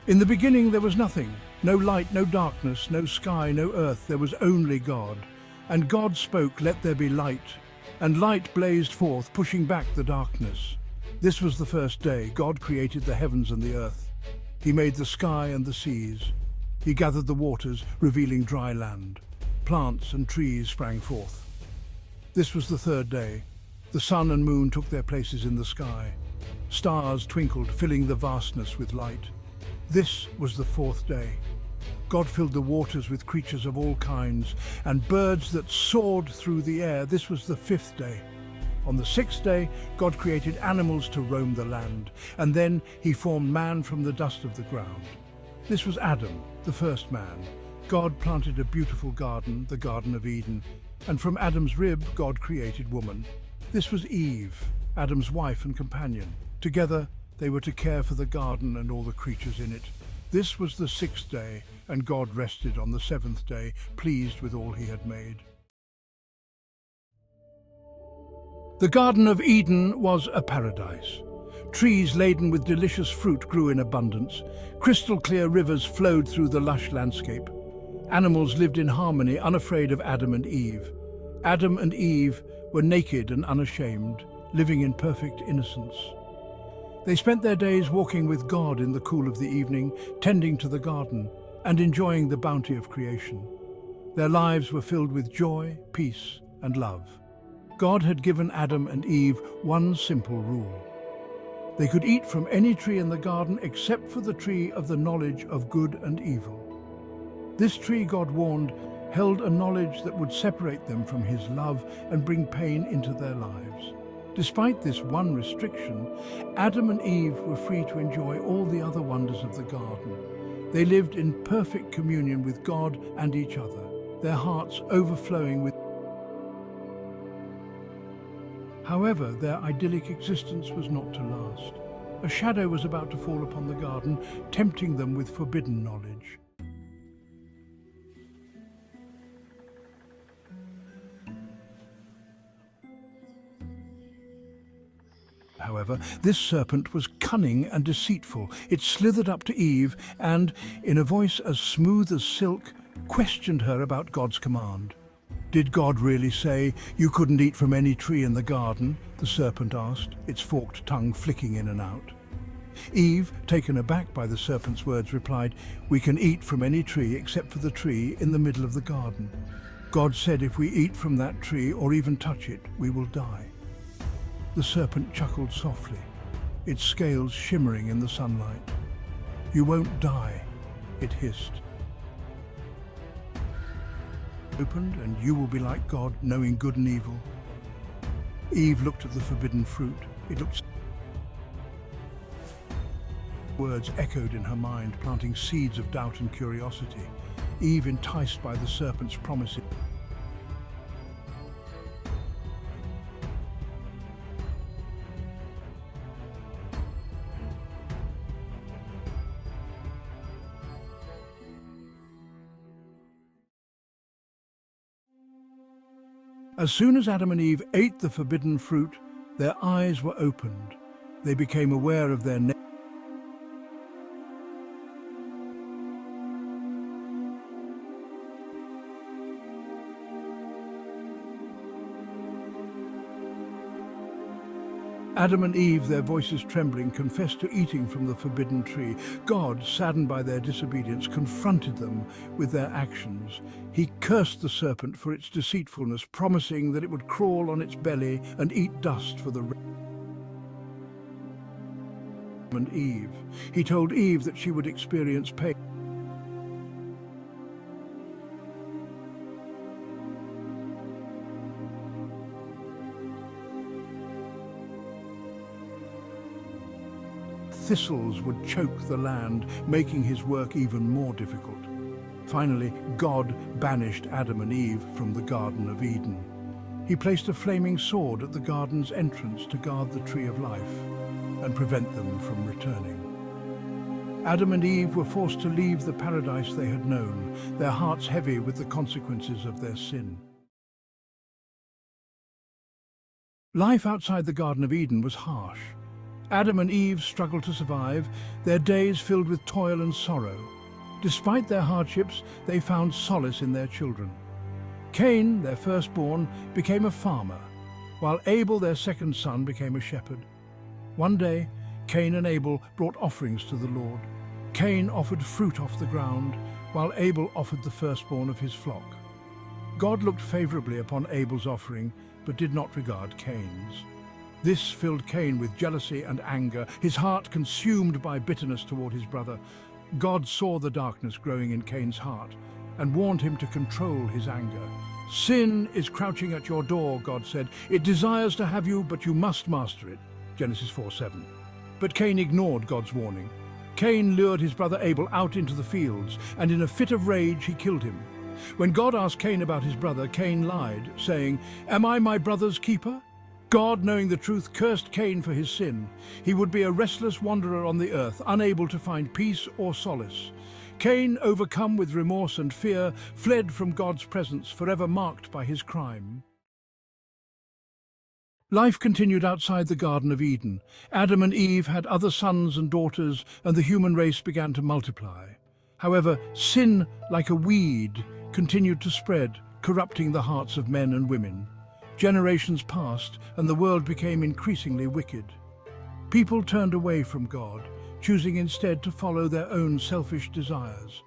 In the beginning there was nothing, no light, no darkness, no sky, no earth, there was only God. And God spoke, "Let there be light." And light blazed forth, pushing back the darkness. This was the first day. God created the heavens and the earth. He made the sky and the seas. He gathered the waters, revealing dry land. Plants and trees sprang forth. This was the third day. The sun and moon took their places in the sky. Stars twinkled, filling the vastness with light. This was the fourth day. God filled the waters with creatures of all kinds and birds that soared through the air. This was the fifth day. On the sixth day, God created animals to roam the land, and then he formed man from the dust of the ground. This was Adam, the first man. God planted a beautiful garden, the Garden of Eden, and from Adam's rib, God created woman. This was Eve, Adam's wife and companion. Together, they were to care for the garden and all the creatures in it. This was the sixth day, and God rested on the seventh day, pleased with all he had made. The Garden of Eden was a paradise. Trees laden with delicious fruit grew in abundance. Crystal-clear rivers flowed through the lush landscape. Animals lived in harmony, unafraid of Adam and Eve. Adam and Eve were naked and unashamed, living in perfect innocence. They spent their days walking with God in the cool of the evening, tending to the garden, and enjoying the bounty of creation. Their lives were filled with joy, peace, and love. God had given Adam and Eve one simple rule. They could eat from any tree in the garden except for the tree of the knowledge of good and evil. This tree, God warned, held a knowledge that would separate them from his love and bring pain into their lives. Despite this one restriction, Adam and Eve were free to enjoy all the other wonders of the garden. They lived in perfect communion with God and each other, their hearts overflowing with. However, their idyllic existence was not to last. A shadow was about to fall upon the garden, tempting them with forbidden knowledge. However, this serpent was cunning and deceitful. It slithered up to Eve and, in a voice as smooth as silk, questioned her about God's command. "Did God really say you couldn't eat from any tree in the garden?" the serpent asked, its forked tongue flicking in and out. Eve, taken aback by the serpent's words, replied, "We can eat from any tree except for the tree in the middle of the garden. God said if we eat from that tree or even touch it, we will die." The serpent chuckled softly, its scales shimmering in the sunlight. "You won't die," it hissed. "Opened, and you will be like God, knowing good and evil." Eve looked at the forbidden fruit. It looked. Words echoed in her mind, planting seeds of doubt and curiosity. Eve, enticed by the serpent's promises. As soon as Adam and Eve ate the forbidden fruit, their eyes were opened. They became aware of their Adam and Eve, their voices trembling, confessed to eating from the forbidden tree. God, saddened by their disobedience, confronted them with their actions. He cursed the serpent for its deceitfulness, promising that it would crawl on its belly and eat dust for the and Eve. He told Eve that she would experience pain. Thistles would choke the land, making his work even more difficult. Finally, God banished Adam and Eve from the Garden of Eden. He placed a flaming sword at the garden's entrance to guard the tree of life and prevent them from returning. Adam and Eve were forced to leave the paradise they had known, their hearts heavy with the consequences of their sin. Life outside the Garden of Eden was harsh. Adam and Eve struggled to survive, their days filled with toil and sorrow. Despite their hardships, they found solace in their children. Cain, their firstborn, became a farmer, while Abel, their second son, became a shepherd. One day, Cain and Abel brought offerings to the Lord. Cain offered fruit off the ground, while Abel offered the firstborn of his flock. God looked favorably upon Abel's offering, but did not regard Cain's. This filled Cain with jealousy and anger, his heart consumed by bitterness toward his brother. God saw the darkness growing in Cain's heart and warned him to control his anger. Sin is crouching at your door, God said. It desires to have you, but you must master it. Genesis 4:7. But Cain ignored God's warning. Cain lured his brother Abel out into the fields, and in a fit of rage he killed him. When God asked Cain about his brother, Cain lied, saying, "Am I my brother's keeper?" God, knowing the truth, cursed Cain for his sin. He would be a restless wanderer on the earth, unable to find peace or solace. Cain, overcome with remorse and fear, fled from God's presence, forever marked by his crime. Life continued outside the Garden of Eden. Adam and Eve had other sons and daughters, and the human race began to multiply. However, sin, like a weed, continued to spread, corrupting the hearts of men and women. Generations passed, and the world became increasingly wicked. People turned away from God, choosing instead to follow their own selfish desires.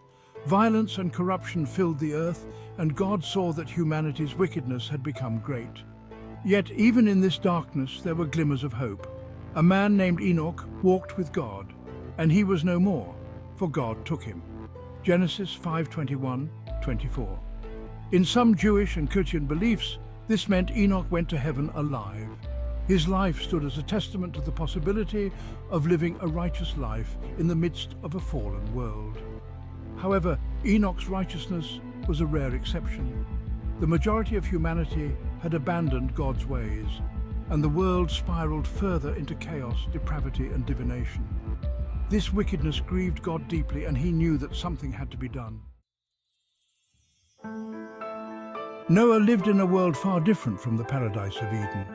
Violence and corruption filled the earth, and God saw that humanity's wickedness had become great. Yet even in this darkness there were glimmers of hope. A man named Enoch walked with God, and he was no more, for God took him. Genesis 5:21-24. In some Jewish and Christian beliefs, this meant Enoch went to heaven alive. His life stood as a testament to the possibility of living a righteous life in the midst of a fallen world. However, Enoch's righteousness was a rare exception. The majority of humanity had abandoned God's ways, and the world spiraled further into chaos, depravity, and divination. This wickedness grieved God deeply, and he knew that something had to be done. Noah lived in a world far different from the paradise of Eden.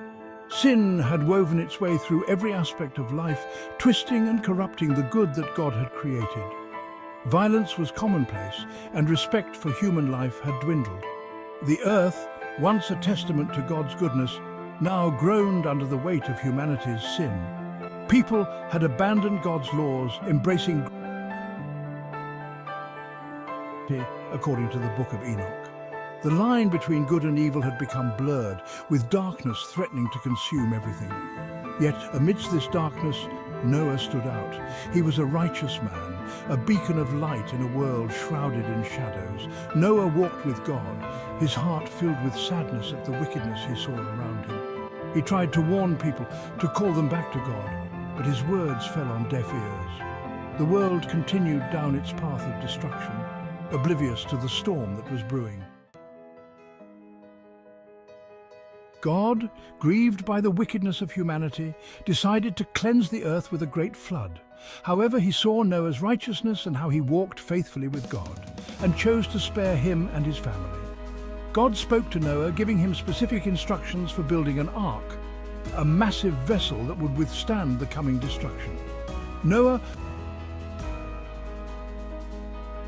Sin had woven its way through every aspect of life, twisting and corrupting the good that God had created. Violence was commonplace, and respect for human life had dwindled. The earth, once a testament to God's goodness, now groaned under the weight of humanity's sin. People had abandoned God's laws, embracing according to the book of Enoch. The line between good and evil had become blurred, with darkness threatening to consume everything. Yet amidst this darkness, Noah stood out. He was a righteous man, a beacon of light in a world shrouded in shadows. Noah walked with God, his heart filled with sadness at the wickedness he saw around him. He tried to warn people, to call them back to God, but his words fell on deaf ears. The world continued down its path of destruction, oblivious to the storm that was brewing. God, grieved by the wickedness of humanity, decided to cleanse the earth with a great flood. However, he saw Noah's righteousness and how he walked faithfully with God, and chose to spare him and his family. God spoke to Noah, giving him specific instructions for building an ark, a massive vessel that would withstand the coming destruction. Noah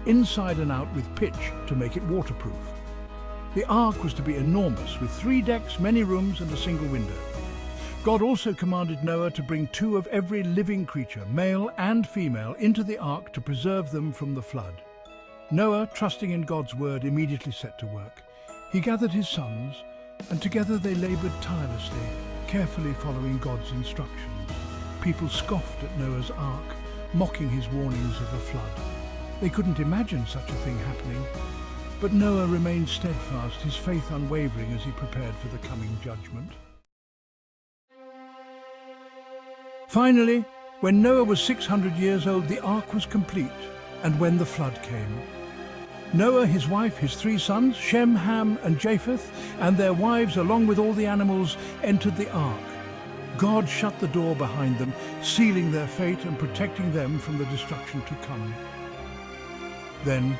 inside and out with pitch to make it waterproof. The ark was to be enormous, with 3 decks, many rooms, and a single window. God also commanded Noah to bring 2 of every living creature, male and female, into the ark to preserve them from the flood. Noah, trusting in God's word, immediately set to work. He gathered his sons, and together they labored tirelessly, carefully following God's instructions. People scoffed at Noah's ark, mocking his warnings of a flood. They couldn't imagine such a thing happening. But Noah remained steadfast, his faith unwavering as he prepared for the coming judgment. Finally, when Noah was 600 years old, the ark was complete, and when the flood came. Noah, his wife, his 3 sons, Shem, Ham, and Japheth, and their wives, along with all the animals, entered the ark. God shut the door behind them, sealing their fate and protecting them from the destruction to come. Then,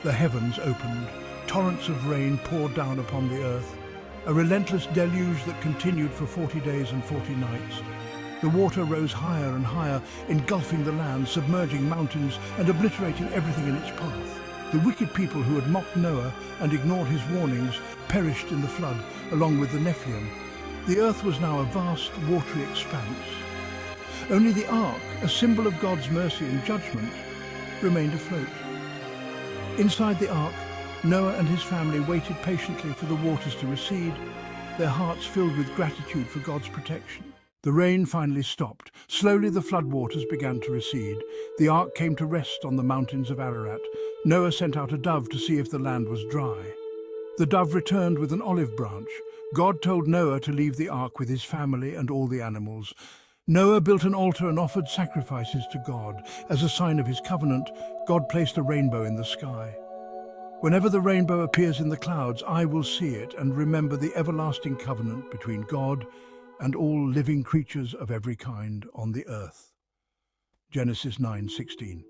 the heavens opened, torrents of rain poured down upon the earth, a relentless deluge that continued for 40 days and 40 nights. The water rose higher and higher, engulfing the land, submerging mountains and obliterating everything in its path. The wicked people who had mocked Noah and ignored his warnings perished in the flood, along with the Nephilim. The earth was now a vast, watery expanse. Only the ark, a symbol of God's mercy and judgment, remained afloat. Inside the ark, Noah and his family waited patiently for the waters to recede, their hearts filled with gratitude for God's protection. The rain finally stopped. Slowly the floodwaters began to recede. The ark came to rest on the mountains of Ararat. Noah sent out a dove to see if the land was dry. The dove returned with an olive branch. God told Noah to leave the ark with his family and all the animals. Noah built an altar and offered sacrifices to God. As a sign of his covenant, God placed a rainbow in the sky. Whenever the rainbow appears in the clouds, I will see it and remember the everlasting covenant between God and all living creatures of every kind on the earth. Genesis 9:16.